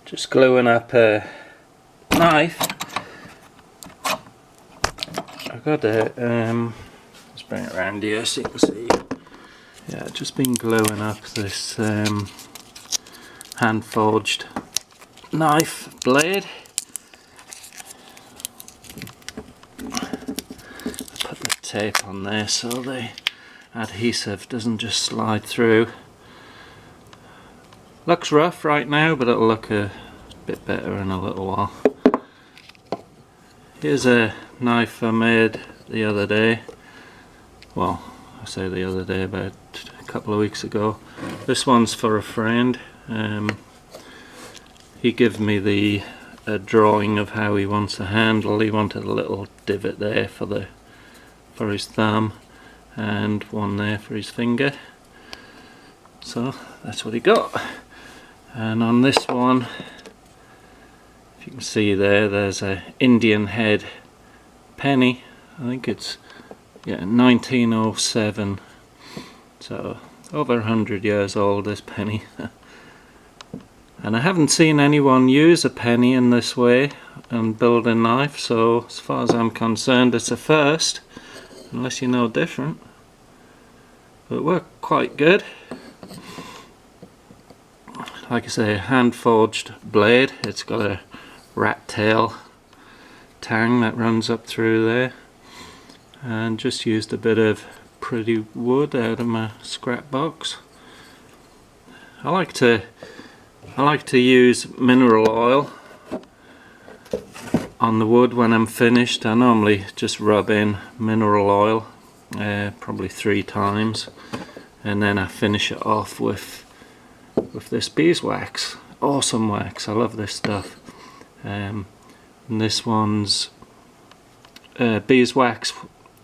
Just gluing up a knife. I've got a, let's bring it around here so you can see. Yeah, I've just been gluing up this hand forged knife blade. Put the tape on there so the adhesive doesn't just slide through. Looks rough right now, but it'll look a bit better in a little while. Here's a knife I made the other day. Well, I say the other day, about a couple of weeks ago. This one's for a friend. He gave me a drawing of how he wants a handle. He wanted a little divot there for his thumb and one there for his finger. So that's what he got. And on this one, if you can see there's a Indian head penny. I think it's 1907. So over 100 years old, this penny. And I haven't seen anyone use a penny in this way and build a knife, so as far as I'm concerned it's a first, unless you know different. But it worked quite good. Like I say, a hand forged blade. It's got a rat tail tang that runs up through there, and just used a bit of pretty wood out of my scrap box. I like to use mineral oil on the wood when I'm finished. I normally just rub in mineral oil probably 3 times, and then I finish it off with this beeswax. Awesome wax, I love this stuff. And this one's beeswax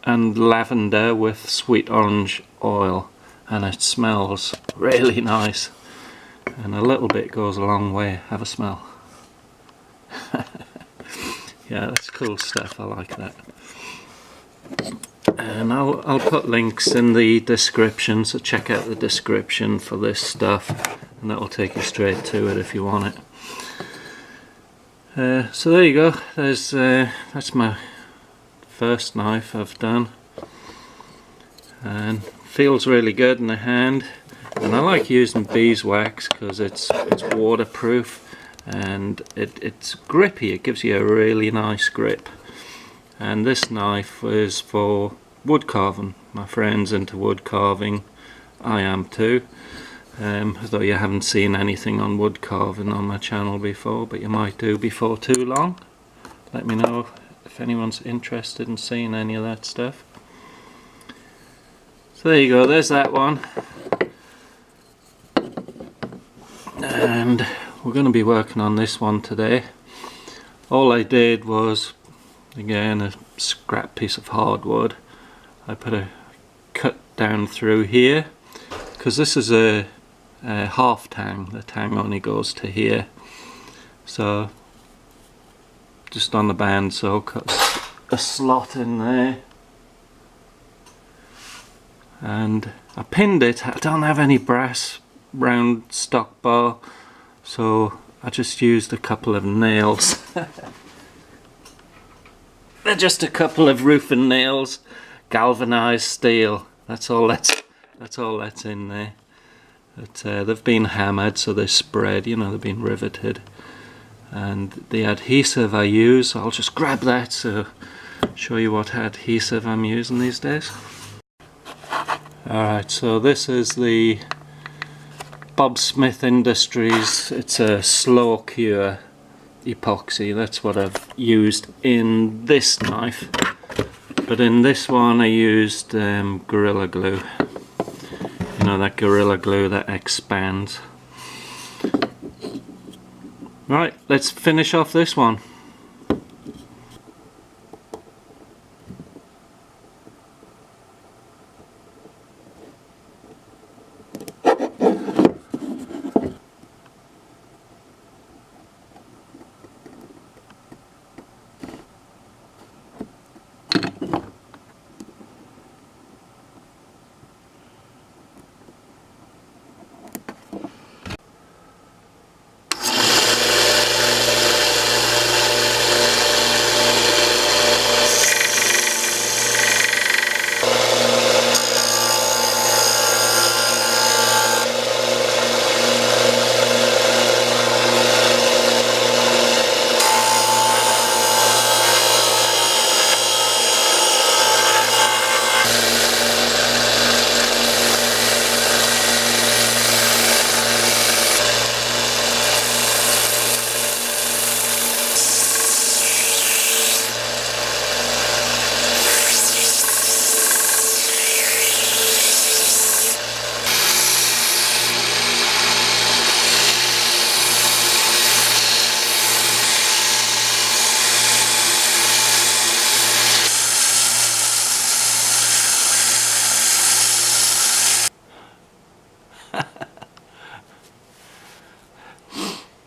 and lavender with sweet orange oil, and it smells really nice, and a little bit goes a long way. Have a smell. Yeah, that's cool stuff, I like that. And I'll put links in the description, so check out the description for this stuff, and that will take you straight to it if you want it. So there you go. That's my first knife I've done, and feels really good in the hand. And I like using beeswax because it's waterproof and it's grippy. It gives you a really nice grip. And this knife is for wood carving. My friend's into wood carving. I am too. Although you haven't seen anything on wood carving on my channel before, but you might do before too long. Let me know if anyone's interested in seeing any of that stuff. So there you go, there's that one. And we're going to be working on this one today. All I did was, again, a scrap piece of hardwood. I put a cut down through here, because this is a half tang. The tang only goes to here. So just on the bandsaw, cut a slot in there, and I pinned it. I don't have any brass round stock bar, so I just used a couple of nails. They're just a couple of roofing nails, galvanized steel. That's all that's in there. But they've been hammered, so they're spread, you know, they've been riveted. And the adhesive I use, I'll just grab that to show you what adhesive I'm using these days. Alright, so this is the Bob Smith Industries. It's a slow cure epoxy. That's what I've used in this knife, but in this one I used Gorilla Glue. You know, that Gorilla Glue that expands. Right, let's finish off this one.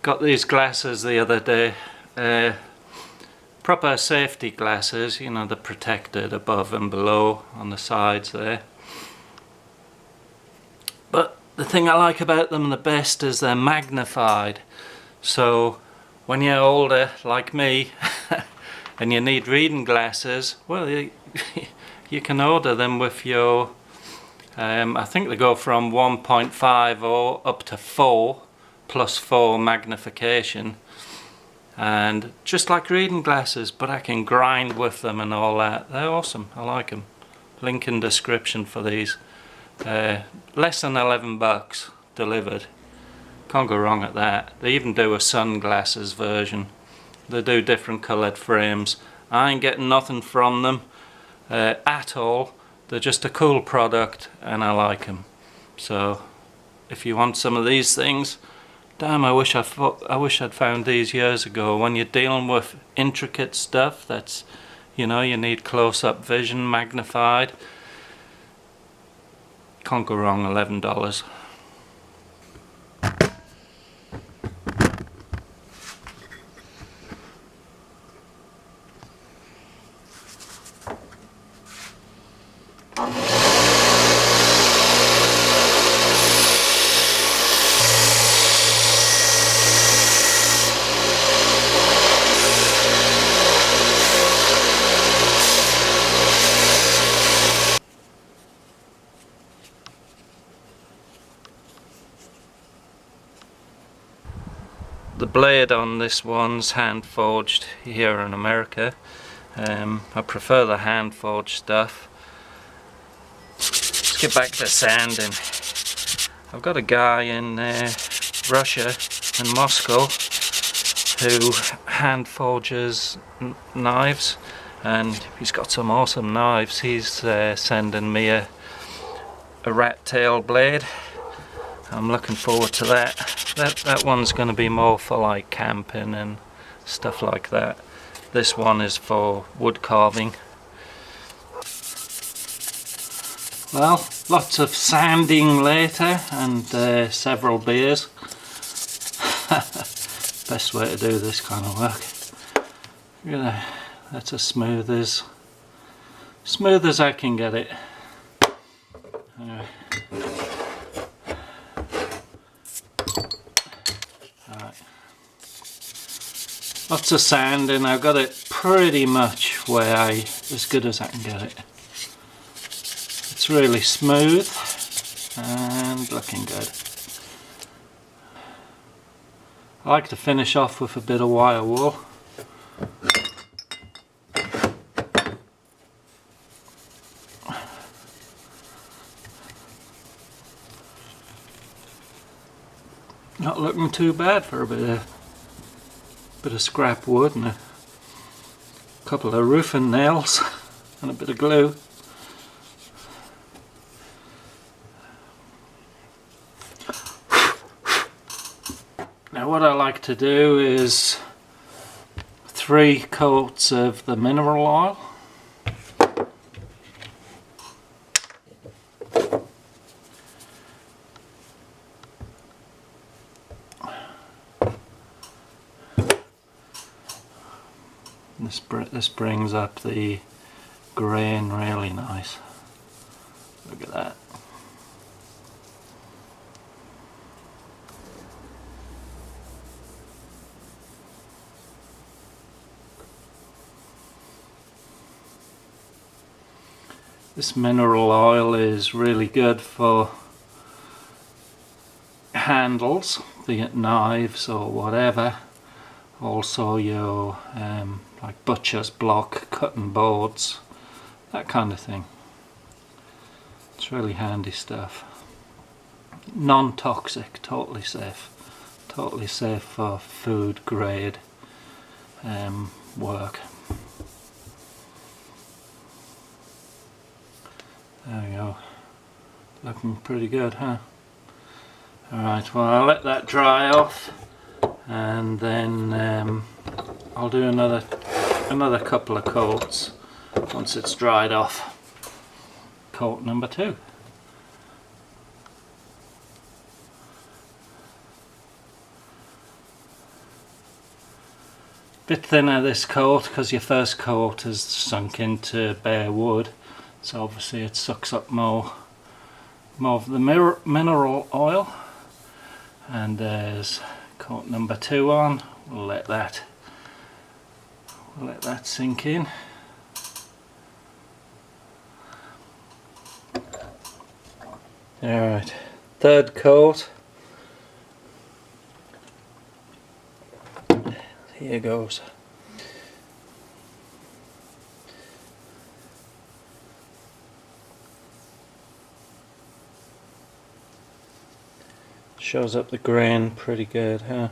got these glasses the other day, proper safety glasses, you know, they're protected above and below on the sides there. But the thing I like about them the best is they're magnified. So when you're older like me and you need reading glasses, well, you can order them with your I think they go from 1.5 or up to 4 plus 4 magnification, and just like reading glasses, but I can grind with them and all that. They're awesome. I like them. Link in description for these. Less than 11 bucks delivered. Can't go wrong at that. They even do a sunglasses version. They do different coloured frames. I ain't getting nothing from them at all. They're just a cool product and I like them. So if you want some of these things, damn, I wish I'd found these years ago. When you're dealing with intricate stuff that's, you know, you need close-up vision, magnified, can't go wrong. $11. The blade on this one's hand forged here in America. I prefer the hand forged stuff. Let's get back to sanding. I've got a guy in Russia, in Moscow, who hand forges knives, and he's got some awesome knives. He's sending me a rat tail blade. I'm looking forward to that. That one's going to be more for like camping and stuff like that. This one is for wood carving. Well, lots of sanding later and several beers. Best way to do this kind of work. That's as smooth as I can get it. Anyway. Lots of sanding. I've got it pretty much as good as I can get it. It's really smooth and looking good. I like to finish off with a bit of wire wool. Not looking too bad for a bit of scrap wood and a couple of roofing nails and a bit of glue. Now what I like to do is 3 coats of the mineral oil. This brings up the grain really nice. Look at that. This mineral oil is really good for handles, be it knives or whatever. Also your like butcher's block, cutting boards, that kind of thing. It's really handy stuff. Non-toxic, totally safe for food grade work. There we go. Looking pretty good, huh? Alright, well I'll let that dry off and then I'll do another couple of coats once it's dried off. Coat number 2. Bit thinner this coat because your first coat has sunk into bare wood, so obviously it sucks up more of the mineral oil. And there's coat number 2 on. We'll let that sink in. Alright, third coat. Here goes. Shows up the grain pretty good, huh?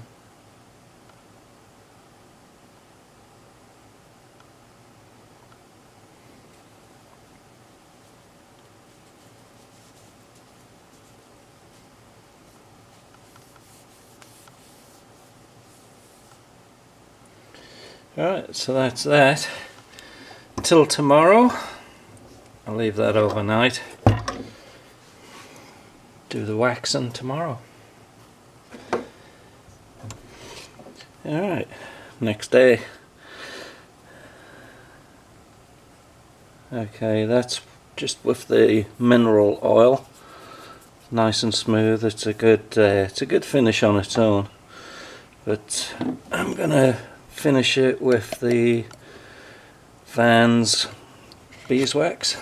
Alright, so that's that. Till tomorrow. I'll leave that overnight. Do the waxing tomorrow. Alright, next day. Okay, that's just with the mineral oil. Nice and smooth. It's a good finish on its own. But I'm gonna finish it with the Vans beeswax.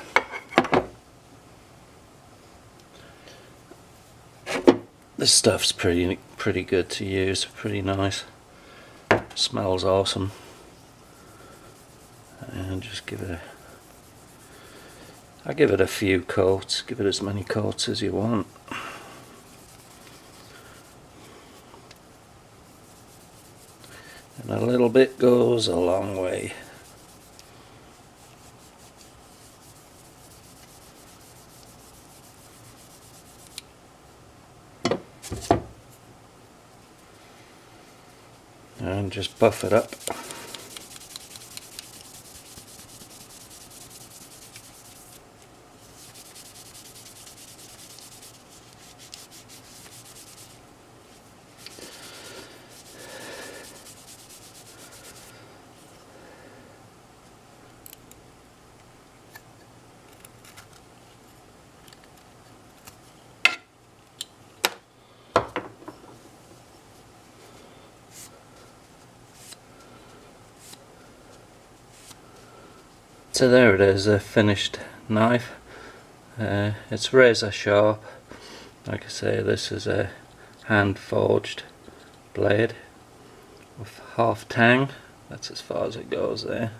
This stuff's pretty good to use, pretty nice. Smells awesome. And just I give it a few coats, give it as many coats as you want. And a little bit goes a long way. And just buff it up. So there it is, a finished knife. It's razor sharp. Like I say, this is a hand forged blade with half tang. That's as far as it goes there.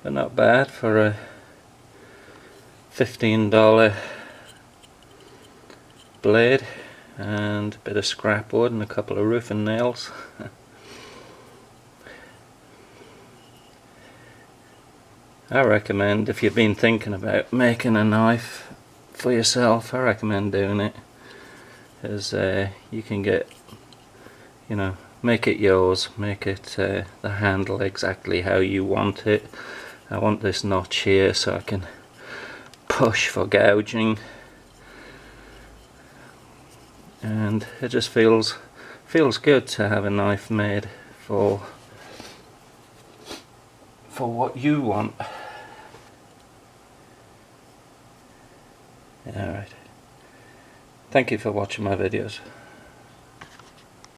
But not bad for a $15 blade and a bit of scrap wood and a couple of roofing nails. I recommend, if you've been thinking about making a knife for yourself, I recommend doing it, as you can get, make it yours, make it the handle exactly how you want it. I want this notch here so I can push for gouging, and it just feels good to have a knife made for what you want. Alright. Thank you for watching my videos.